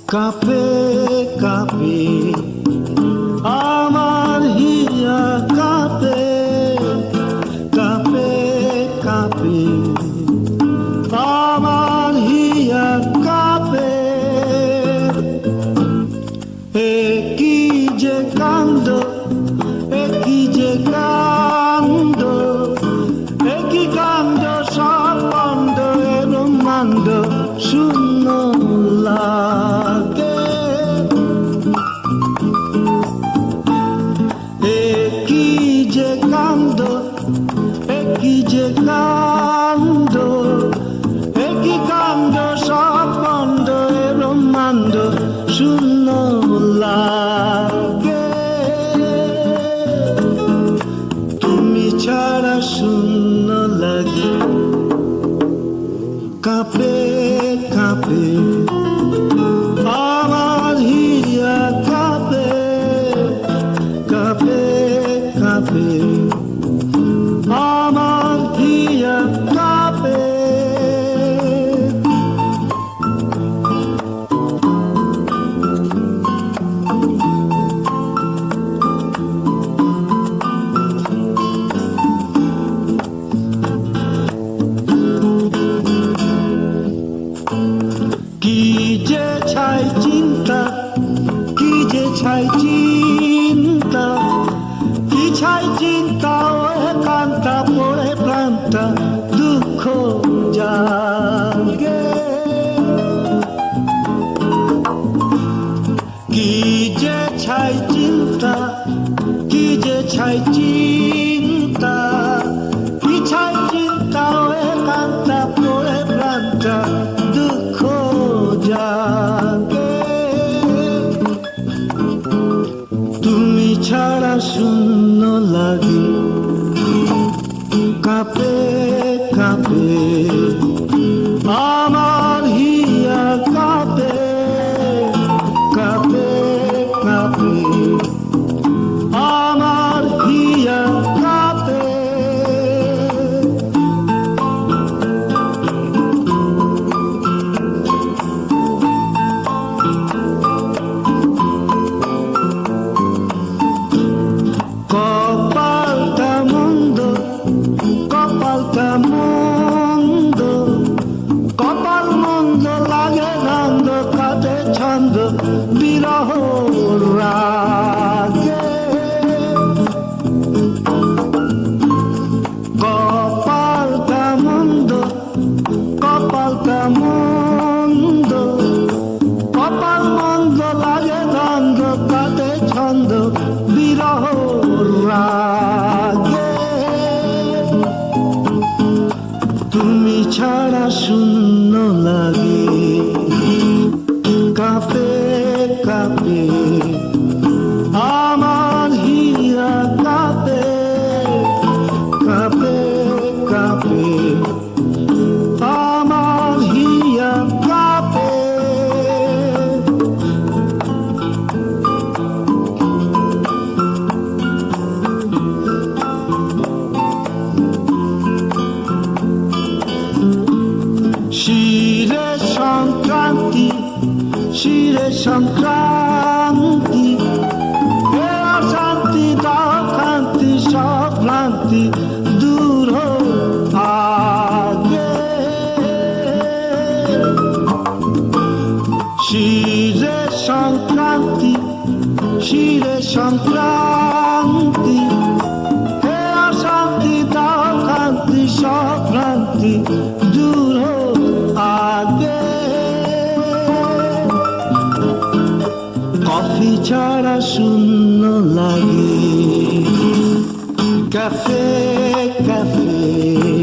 কাঁপে কাঁপে আমার হিয়া কাঁপে কাঁপে কাঁপে আমার হিয়া কাঁপে কি যে কান্দ কি যে কান্দ কি কান্দ সব বন্ধ এবং মান্দ শূন্য লাগে কি যে কান্দ কি যে কান্দ কি কান্দ সব বন্ধ এবং মান্দ শূন্য লাগে তুমি ছাড়া শূন্য লাগে কাঁপে কাঁপে আমার হিয়া কাঁপে কাঁপে কাঁপে আমার হিয়া কাঁপে কি যে ছাই চিন্তা কি যে ছাই চিন্তা কি ছাই চিন্তা ওহে কান্তা পড়ে প্রান্তা দুঃখ জাগে কি যে ছাই চিন্তা কি যে ছাই চিন্তা কি ছাই চিন্তা ওহে কান্তা পড়ে প্রান্তা দুঃখ জাগে তুমি ছাড়া শূন্য লাগে কাঁপে কাঁপে আমার হিয়া কাঁপে কাঁপে কাঁপে আমার হিয়া কাঁপে কপালটা মন্দ কপালটা মন্দ কপাল মন্দ লাগে নন্দ কাটে ছন্দ বিরহ রাগে কপালটা মন্দ কপালটা মন্দ কপাল মন্দ লাগে নন্দ কাটে ছন্দ বিরহ রাগে তুমি ছাড়া শূন্য লাগে কাঁপে কাঁপে আমার হিয়া কাঁপে কাঁপে কাঁপে আমার হিয়া কাঁপে শিরে সংক্রান্তি শিরে সংক্রান্তি হে অশান্তি দাও কান্তি সব ভ্রান্তি দূর আগে শিরে সংক্রান্তি শিরে সংক্রান্তি হে অশান্তি দাও কান্তি সব ভ্রান্তি দূর আগে কফি ছাড়া শূন্য লাগে ক্যাফে ক্যাফে